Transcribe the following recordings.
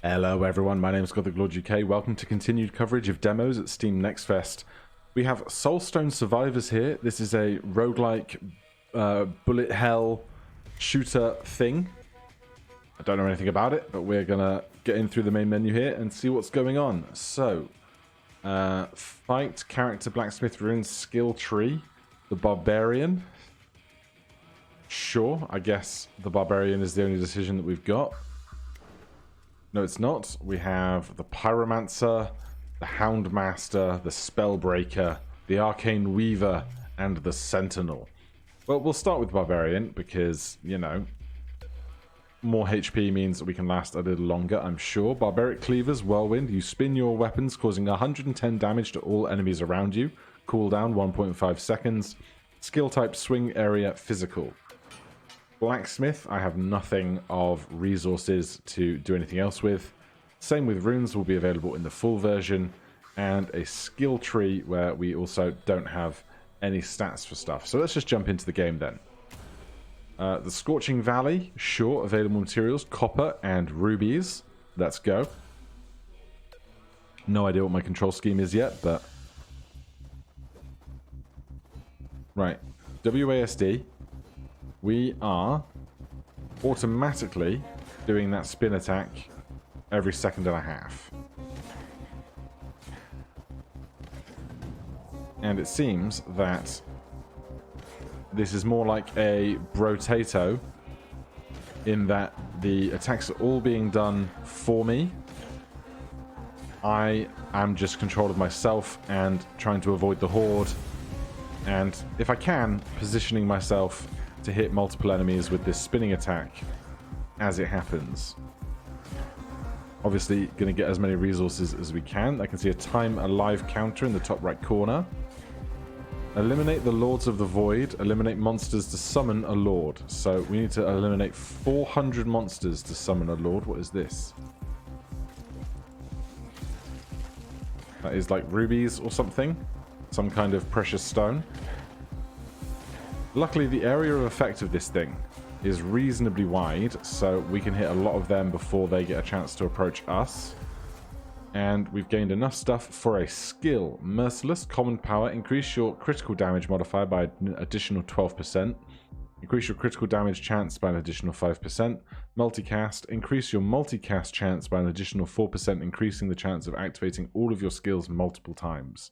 Hello everyone, my name is Gothic UK. Welcome to continued coverage of demos at Steam Next Fest. We have Soulstone Survivors here. This is a roguelike bullet hell shooter thing. I don't know anything about it, but we're gonna get in through the main menu here and see what's going on. So, fight, character, blacksmith, rune, skill tree, the barbarian. Sure, I guess the barbarian is the only decision that we've got. No, it's not. We have the Pyromancer, the Houndmaster, the Spellbreaker, the Arcane Weaver, and the Sentinel. Well, we'll start with Barbarian because, you know, more HP means that we can last a little longer, I'm sure. Barbaric Cleavers, Whirlwind. You spin your weapons, causing 110 damage to all enemies around you. Cooldown, 1.5 seconds. Skill type, swing area, physical. Blacksmith, I have nothing of resources to do anything else with. Same with runes, will be available in the full version. And a skill tree where we also don't have any stats for stuff. So let's just jump into the game then. The Scorching Valley, sure, available materials, copper and rubies. Let's go. No idea what my control scheme is yet, but... Right, WASD. We are automatically doing that spin attack every second and a half. And it seems that this is more like a brotato in that the attacks are all being done for me. I am just controlling myself and trying to avoid the horde. And if I can, positioning myself to hit multiple enemies with this spinning attack as it happens. Obviously, going to get as many resources as we can. I can see a time alive counter in the top right corner. Eliminate the Lords of the Void. Eliminate monsters to summon a Lord. So we need to eliminate 400 monsters to summon a Lord. What is this? That is like rubies or something. Some kind of precious stone. Luckily, the area of effect of this thing is reasonably wide, so we can hit a lot of them before they get a chance to approach us. And we've gained enough stuff for a skill. Merciless, common power, increase your critical damage modifier by an additional 12%. Increase your critical damage chance by an additional 5%. Multicast, increase your multicast chance by an additional 4%, increasing the chance of activating all of your skills multiple times.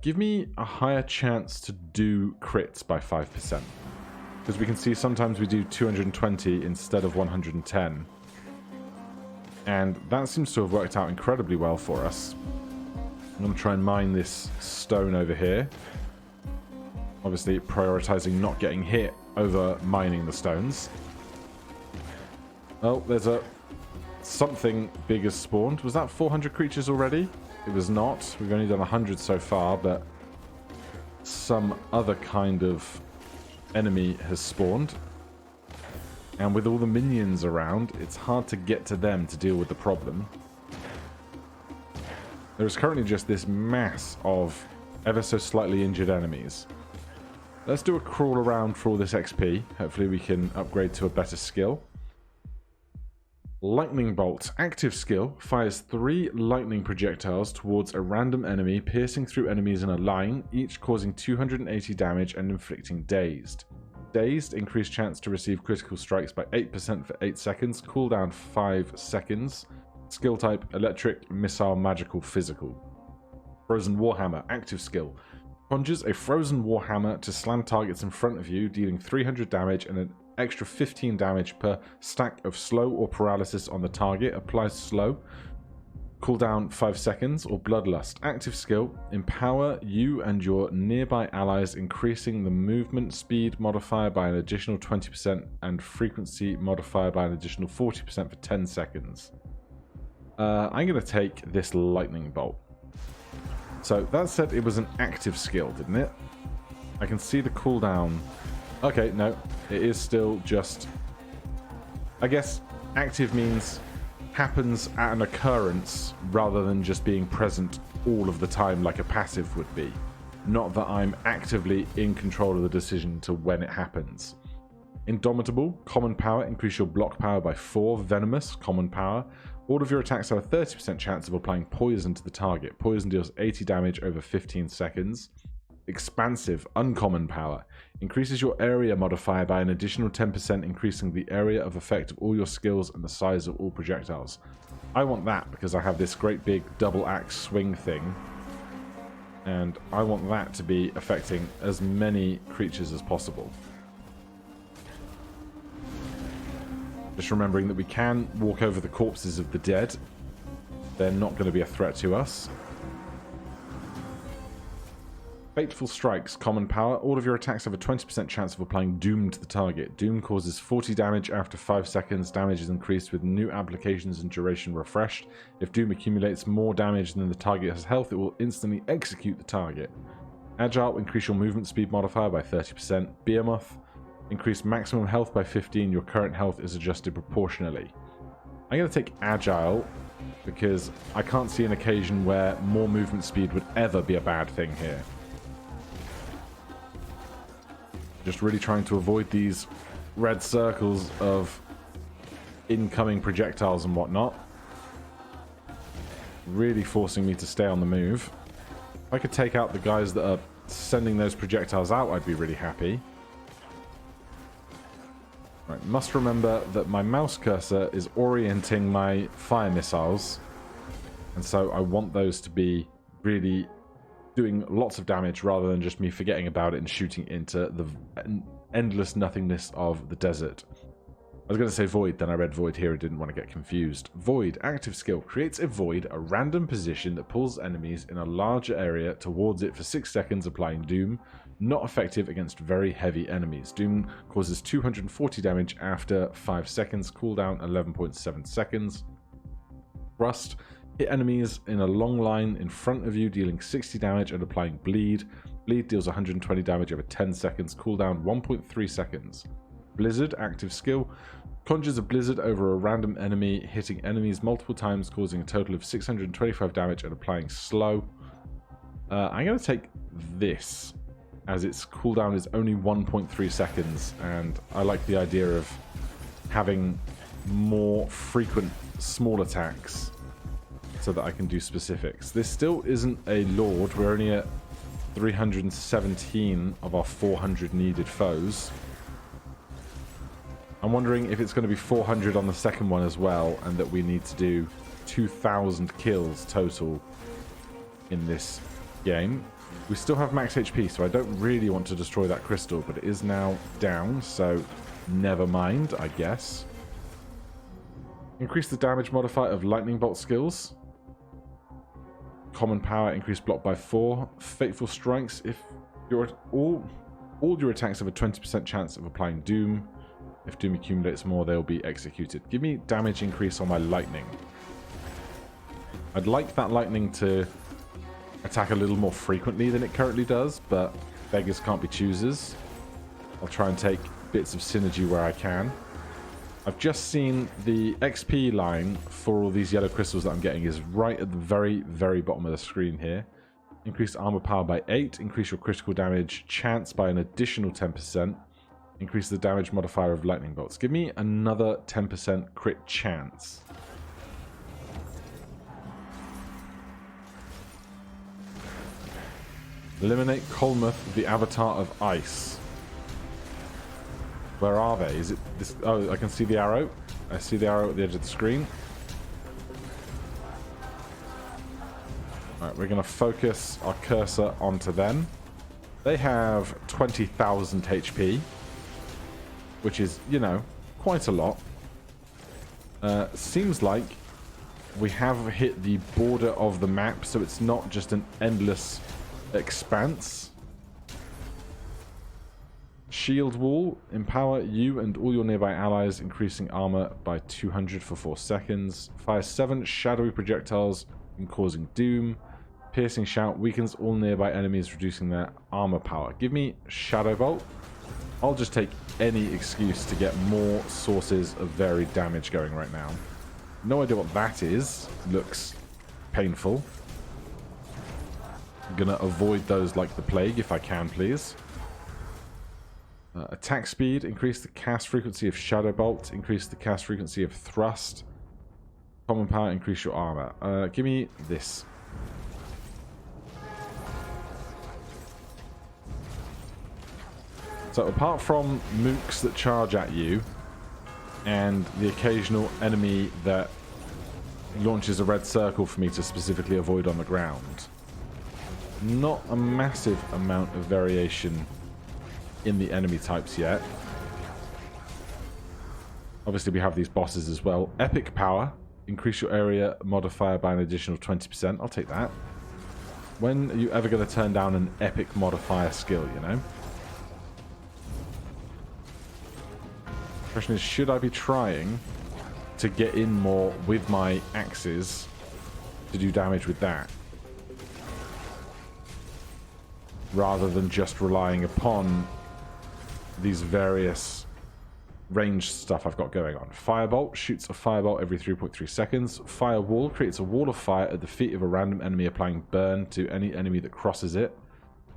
Give me a higher chance to do crits by 5%. Because we can see sometimes we do 220 instead of 110. And that seems to have worked out incredibly well for us. I'm going to try and mine this stone over here. Obviously prioritizing not getting hit over mining the stones. Oh, there's something big has spawned. Was that 400 creatures already? It was not. We've only done 100 so far, but some other kind of enemy has spawned. And with all the minions around, it's hard to get to them to deal with the problem. There is currently just this mass of ever so slightly injured enemies. Let's do a crawl around for all this XP. Hopefully we can upgrade to a better skill. Lightning Bolt. Active skill. Fires 3 lightning projectiles towards a random enemy, piercing through enemies in a line, each causing 280 damage and inflicting dazed. Dazed. Increased chance to receive critical strikes by 8% for 8 seconds. Cooldown 5 seconds. Skill type electric, missile, magical, physical. Frozen Warhammer. Active skill. Conjures a frozen warhammer to slam targets in front of you, dealing 300 damage and an extra 15 damage per stack of slow or paralysis on the target. Applies slow. Cooldown 5 seconds. Or Bloodlust. Active skill. Empower you and your nearby allies, increasing the movement speed modifier by an additional 20% and frequency modifier by an additional 40% for 10 seconds. I'm going to take this lightning bolt. So that said it was an active skill, didn't it? I can see the cooldown. Okay, no, it is still just... I guess active means happens at an occurrence rather than just being present all of the time like a passive would be. Not that I'm actively in control of the decision to when it happens. Indomitable, common power, increase your block power by 4. Venomous, common power. All of your attacks have a 30% chance of applying poison to the target. Poison deals 80 damage over 15 seconds. Expansive, uncommon power. Increases your area modifier by an additional 10%, increasing the area of effect of all your skills and the size of all projectiles. I want that because I have this great big double axe swing thing. And I want that to be affecting as many creatures as possible. Just remembering that we can walk over the corpses of the dead. They're not going to be a threat to us. Fateful Strikes, common power. All of your attacks have a 20% chance of applying Doom to the target. Doom causes 40 damage after 5 seconds. Damage is increased with new applications and duration refreshed. If Doom accumulates more damage than the target has health, it will instantly execute the target. Agile, increase your movement speed modifier by 30%. Behemoth, increase maximum health by 15. Your current health is adjusted proportionally. I'm going to take Agile because I can't see an occasion where more movement speed would ever be a bad thing here. Just really trying to avoid these red circles of incoming projectiles and whatnot. Really forcing me to stay on the move. If I could take out the guys that are sending those projectiles out, I'd be really happy. Right, must remember that my mouse cursor is orienting my fire missiles. And so I want those to be really doing lots of damage rather than just me forgetting about it and shooting into the endless nothingness of the desert. I was going to say Void, then I read Void here and didn't want to get confused. Void, active skill, creates a void, a random position that pulls enemies in a larger area towards it for 6 seconds, applying Doom. Not effective against very heavy enemies. Doom causes 240 damage after 5 seconds, cooldown 11.7 seconds. Thrust, hit enemies in a long line in front of you, dealing 60 damage and applying Bleed. Bleed deals 120 damage over 10 seconds, cooldown 1.3 seconds. Blizzard, active skill, conjures a blizzard over a random enemy, hitting enemies multiple times, causing a total of 625 damage and applying slow. I'm going to take this, as its cooldown is only 1.3 seconds, and I like the idea of having more frequent small attacks so that I can do specifics. This still isn't a Lord. We're only at 317 of our 400 needed foes. I'm wondering if it's going to be 400 on the second one as well, and that we need to do 2,000 kills total in this game. We still have max HP, so I don't really want to destroy that crystal, but it is now down, so never mind, I guess. Increase the damage modifier of lightning bolt skills. Common power, increase block by 4. Fateful Strikes, if all your attacks have a 20% chance of applying Doom. If Doom accumulates more, they'll be executed. Give me damage increase on my lightning. I'd like that lightning to attack a little more frequently than it currently does, but beggars can't be choosers. I'll try and take bits of synergy where I can. I've just seen the XP line for all these yellow crystals that I'm getting is right at the very, very bottom of the screen here. Increase armor power by 8. Increase your critical damage chance by an additional 10%. Increase the damage modifier of lightning bolts. Give me another 10% crit chance. Eliminate Kolmuth, the Avatar of Ice. Where are they? Is it this? Oh, I can see the arrow. I see the arrow at the edge of the screen. Alright, we're going to focus our cursor onto them. They have 20,000 HP, which is, you know, quite a lot. Seems like we have hit the border of the map, so it's not just an endless expanse. Shield Wall, empower you and all your nearby allies, increasing armor by 200 for 4 seconds. Fire 7 shadowy projectiles and causing doom. Piercing Shout weakens all nearby enemies, reducing their armor power. Give me Shadow Bolt. I'll just take any excuse to get more sources of varied damage going right now. No idea what that is. Looks painful. I'm gonna avoid those like the plague if I can, please. Attack speed, increase the cast frequency of Shadow Bolt, increase the cast frequency of Thrust. Common power, increase your armor. Give me this. So apart from mooks that charge at you, and the occasional enemy that launches a red circle for me to specifically avoid on the ground, not a massive amount of variation in the enemy types yet. Obviously we have these bosses as well. Epic power, increase your area modifier by an additional 20%. I'll take that. When are you ever going to turn down an epic modifier skill, you know? Question is, should I be trying to get in more with my axes to do damage with that, rather than just relying upon these various range stuff I've got going on? Firebolt shoots a firebolt every 3.3 seconds. Firewall creates a wall of fire at the feet of a random enemy, applying burn to any enemy that crosses it.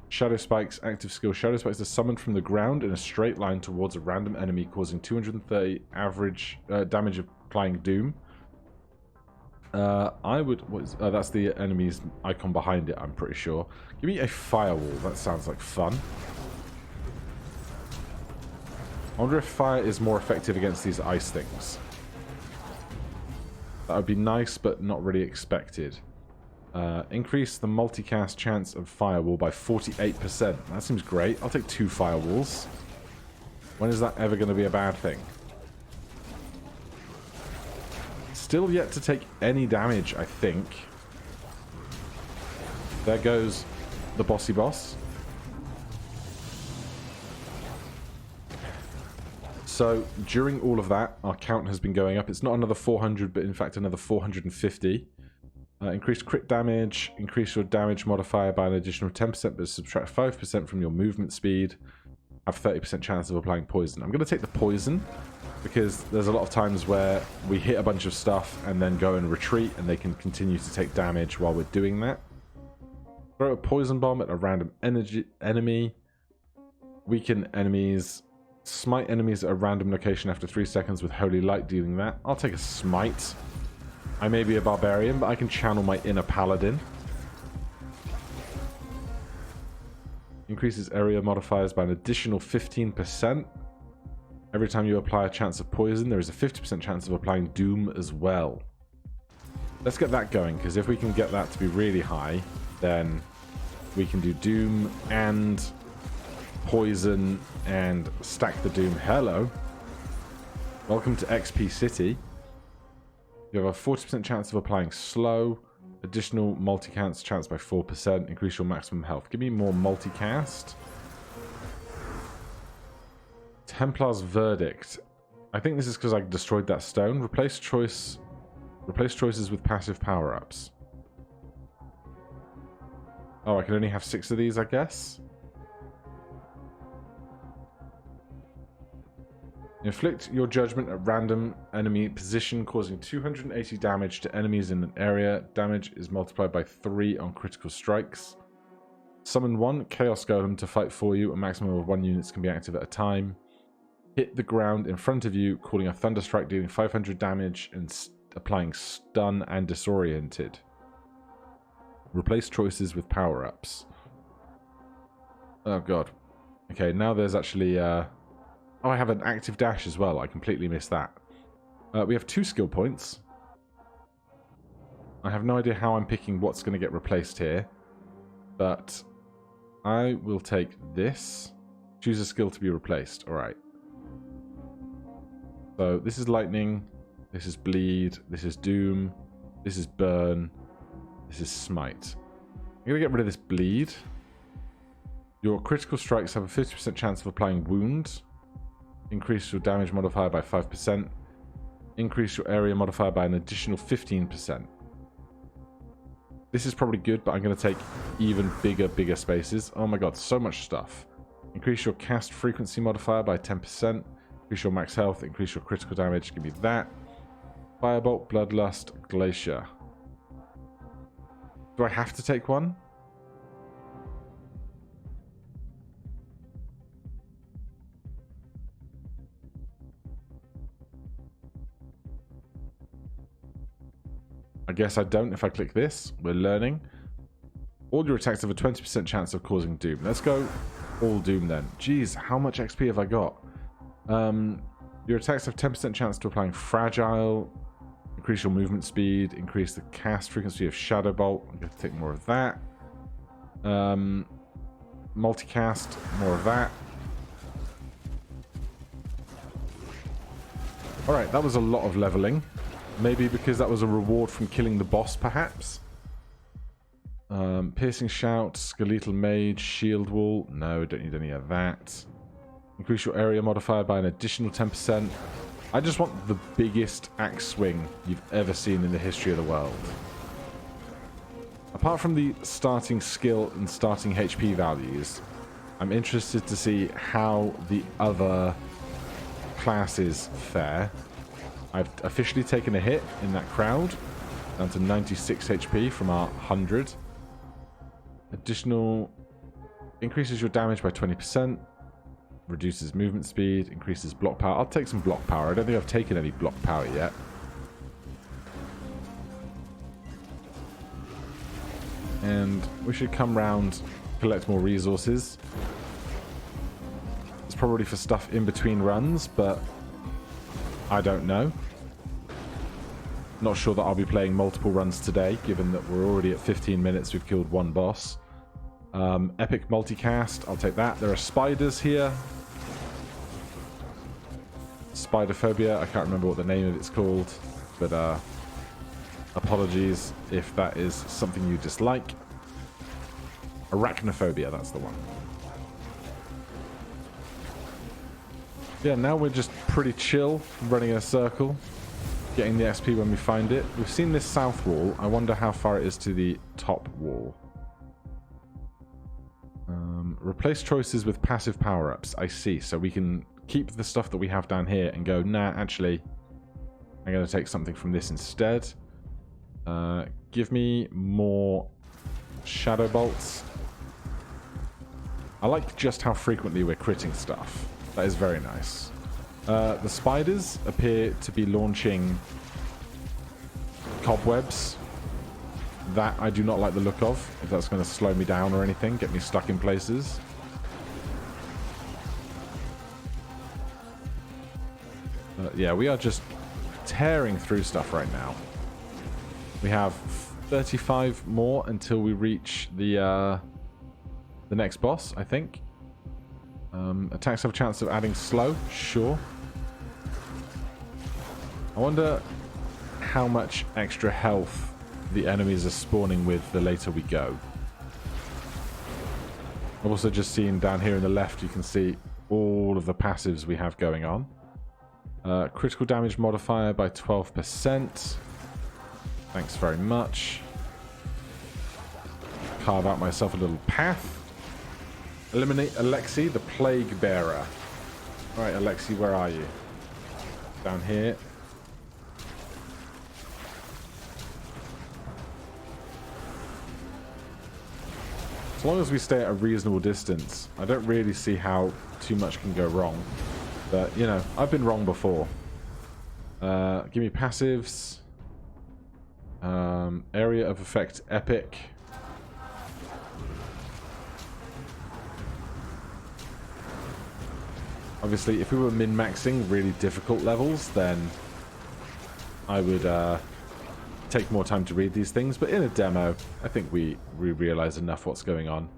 Shadow Spikes, active skill. Shadow Spikes are summoned from the ground in a straight line towards a random enemy, causing 230 average damage, applying doom. That's the enemy's icon behind it, I'm pretty sure. Give me a firewall. That sounds like fun. I wonder if fire is more effective against these ice things. That would be nice, but not really expected. Increase the multicast chance of firewall by 48%. That seems great. I'll take 2 firewalls. When is that ever going to be a bad thing? Still yet to take any damage, I think. There goes the bossy boss. So during all of that, our count has been going up. It's not another 400, but in fact another 450. Increased crit damage, increase your damage modifier by an additional 10%, but subtract 5% from your movement speed. Have 30% chance of applying poison. I'm going to take the poison, because there's a lot of times where we hit a bunch of stuff and then go and retreat, and they can continue to take damage while we're doing that. Throw a poison bomb at a random enemy. Weaken enemies. Smite enemies at a random location after 3 seconds with Holy Light, dealing that. I'll take a smite. I may be a barbarian, but I can channel my inner paladin. Increases area modifiers by an additional 15%. Every time you apply a chance of poison, there is a 50% chance of applying doom as well. Let's get that going, because if we can get that to be really high, then we can do doom and poison and stack the doom. Hello. Welcome to XP City. You have a 40% chance of applying slow. Additional multicast chance by 4%. Increase your maximum health. Give me more multicast. Templar's Verdict. I think this is because I destroyed that stone. Replace choices with passive power-ups. Oh, I can only have 6 of these, I guess. Inflict your judgment at random enemy position, causing 280 damage to enemies in an area. Damage is multiplied by 3 on critical strikes. Summon 1 Chaos Golem to fight for you. A maximum of 1 units can be active at a time. Hit the ground in front of you, calling a Thunderstrike, dealing 500 damage and applying stun and disoriented. Replace choices with power-ups. Oh god. Okay, now there's actually... Oh, I have an active dash as well. I completely missed that. We have 2 skill points. I have no idea how I'm picking what's going to get replaced here. But I will take this. Choose a skill to be replaced. Alright. So this is lightning. This is bleed. This is doom. This is burn. This is smite. I'm going to get rid of this bleed. Your critical strikes have a 50% chance of applying wounds. Increase your damage modifier by 5%. Increase your area modifier by an additional 15%. This is probably good, but I'm going to take even bigger spaces. Oh my god, so much stuff. Increase your cast frequency modifier by 10%. Increase your max health. Increase your critical damage. Give me that. Firebolt, Bloodlust, Glacier. Do I have to take one? I guess I don't if I click this. We're learning. All your attacks have a 20% chance of causing doom. Let's go all doom then. Jeez, how much XP have I got? Your attacks have 10% chance to applying fragile. Increase your movement speed. Increase the cast frequency of Shadow Bolt. I'm going to take more of that. Multicast, more of that. Alright, that was a lot of leveling. Maybe because that was a reward from killing the boss, perhaps? Piercing Shout, Skeletal Mage, Shield Wall. No, don't need any of that. Increase your area modifier by an additional 10%. I just want the biggest axe swing you've ever seen in the history of the world. Apart from the starting skill and starting HP values, I'm interested to see how the other classes fare. I've officially taken a hit in that crowd, down to 96 HP from our 100. Additional increases your damage by 20%, reduces movement speed, increases block power. I'll take some block power. I don't think I've taken any block power yet. And we should come round, collect more resources. It's probably for stuff in between runs, but I don't know. Not sure that I'll be playing multiple runs today, given that we're already at 15 minutes. We've killed one boss. Epic multicast, I'll take that. There are spiders here. Spiderphobia, I can't remember what the name of it's called, but apologies if that is something you dislike. Arachnophobia, that's the one. Yeah, now we're just pretty chill, running in a circle, getting the XP when we find it. We've seen this south wall. I wonder how far it is to the top wall. Replace choices with passive power-ups. I see. So we can keep the stuff that we have down here and go, nah, actually, I'm going to take something from this instead. Give me more shadow bolts. I like just how frequently we're critting stuff. That is very nice. The spiders appear to be launching cobwebs. That I do not like the look of. If that's going to slow me down or anything, get me stuck in places. Yeah, we are just tearing through stuff right now. We have 35 more until we reach the next boss, I think. Attacks have a chance of adding slow, sure. I wonder how much extra health the enemies are spawning with the later we go. I've also just seen down here in the left, you can see all of the passives we have going on. Critical damage modifier by 12%. Thanks very much. Carve out myself a little path. Eliminate Alexi, the Plague Bearer. Alright, Alexi, where are you? Down here. As long as we stay at a reasonable distance, I don't really see how too much can go wrong. But, you know, I've been wrong before. Give me passives. Area of effect epic. Obviously, if we were min-maxing really difficult levels, then I would take more time to read these things. But in a demo, I think we realize enough what's going on.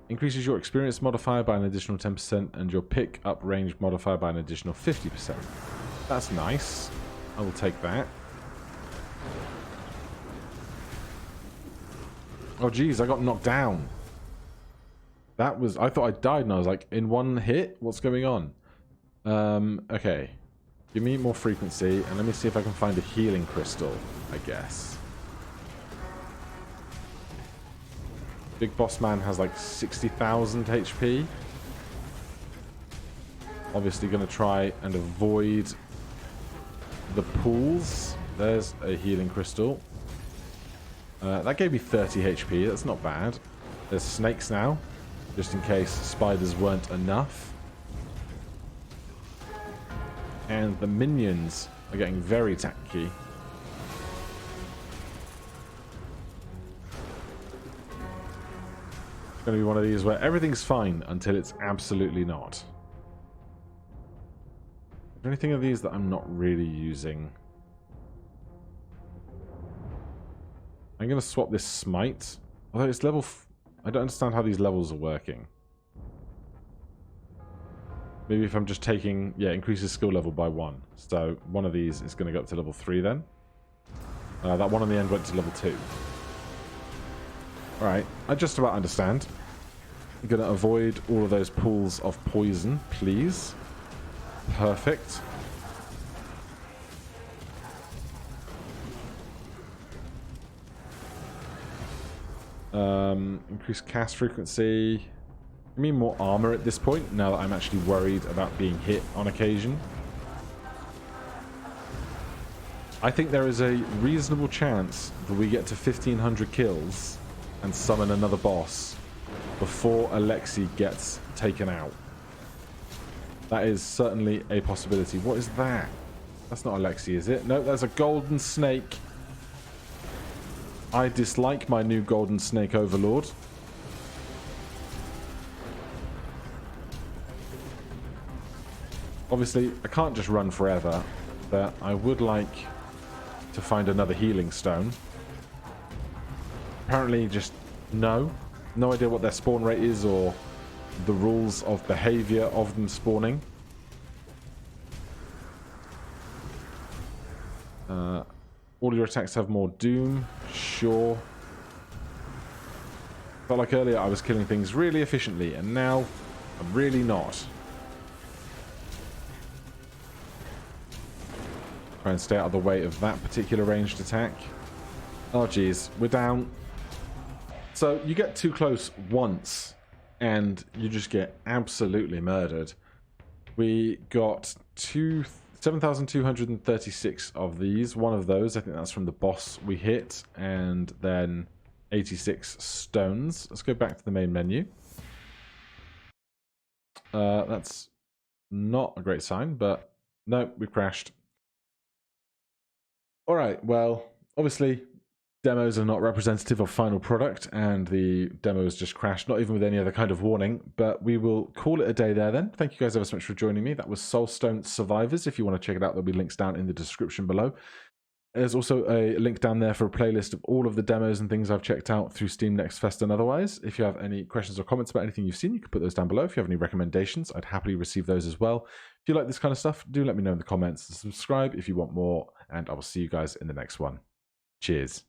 Increases your experience modifier by an additional 10% and your pick-up range modifier by an additional 50%. That's nice. I will take that. Oh, geez, I got knocked down. That was... I thought I died, and I was like, in one hit? What's going on? Okay. Give me more frequency, and let me see if I can find a healing crystal, I guess. Big Boss Man has like 60,000 HP. Obviously going to try and avoid the pools. There's a healing crystal. That gave me 30 HP. That's not bad. There's snakes now, just in case spiders weren't enough. And the minions are getting very tanky. going to be one of these where everything's fine until it's absolutely not. Is there anything of these that I'm not really using? I'm going to swap this smite. Although it's level... I don't understand how these levels are working. Maybe if I'm just taking... Yeah, increases skill level by 1. So one of these is going to go up to level 3 then. That one on the end went to level 2. Alright, I just about understand. I'm going to avoid all of those pools of poison, please. Perfect. Increase cast frequency. I mean more armor at this point, now that I'm actually worried about being hit on occasion. I think there is a reasonable chance that we get to 1500 kills and summon another boss before Alexi gets taken out. That is certainly a possibility. What is that? That's not Alexi, is it? No, there's a golden snake. I dislike my new golden snake overlord. Obviously, I can't just run forever, but I would like to find another healing stone. Apparently, just no idea what their spawn rate is or the rules of behavior of them spawning. All your attacks have more doom. Sure. Felt like earlier I was killing things really efficiently, and now I'm really not. Try and stay out of the way of that particular ranged attack. Oh geez, we're down. So you get too close once and you just get absolutely murdered. We got 7,236 of these. One of those, I think that's from the boss we hit, and then 86 stones. Let's go back to the main menu. That's not a great sign, but no, we crashed. Alright, well, obviously demos are not representative of final product, and the demos just crashed, not even with any other kind of warning, but we will call it a day there then. Thank you guys ever so much for joining me. That was Soulstone Survivors. If you want to check it out, there'll be links down in the description below. There's also a link down there for a playlist of all of the demos and things I've checked out through Steam Next Fest and otherwise. If you have any questions or comments about anything you've seen, you can put those down below. If you have any recommendations, I'd happily receive those as well. If you like this kind of stuff, do let me know in the comments. Subscribe if you want more, and I will see you guys in the next one. Cheers.